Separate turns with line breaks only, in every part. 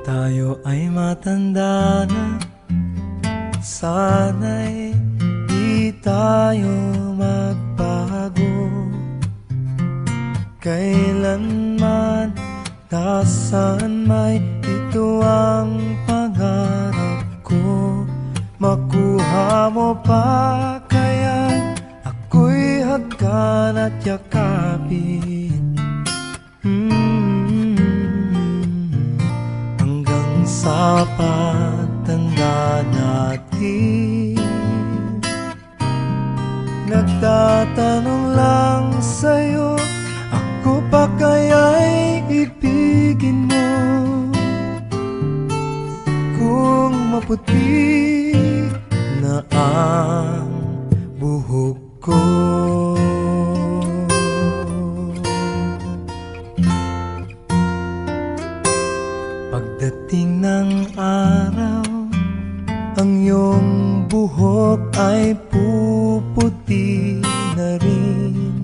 tayo ay matanda na, sana'y di tayo magbago. Kailanman, nasaan may ito ang pangarap ko. Makuha mo pa kaya ako'y hagkan at yakapin, hanggang sa pagtanda natin. Nagtatanong lang sa'yo, ako pa kaya'y ibigin mo? Kung maputi na ang buhok ko, pagdating ng araw, ang iyong buhok ay puputi na rin.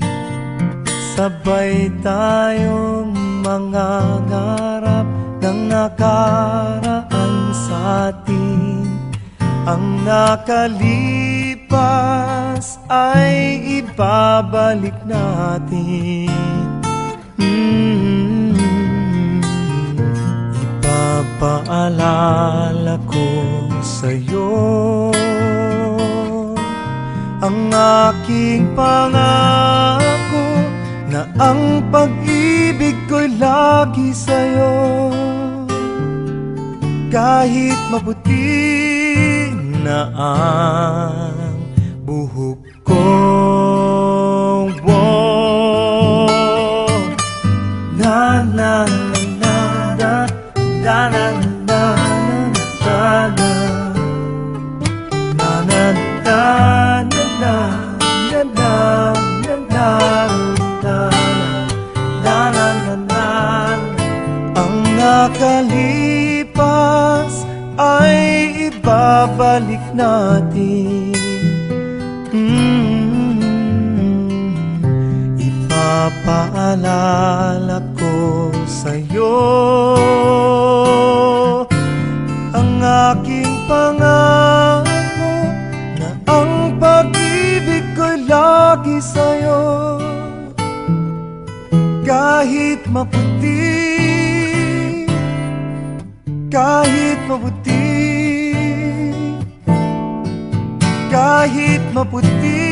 Sabay tayong mangangarap ng nakaraan sa atin. Ang nakalipas ay ibabalik natin. Ipapaalala ko sa'yo ang aking pangako, na ang pag-ibig ko'y lagi sa'yo. Kahit maputi na ang buhok ko, na na na na na na na na na na ang nakalipas ay ibabalik natin. Ipapaalala ko sa'yo ang aking pangako, na ang pag-ibig ko'y lagi sa'yo. Kahit maputi, kahit maputi, kahit maputi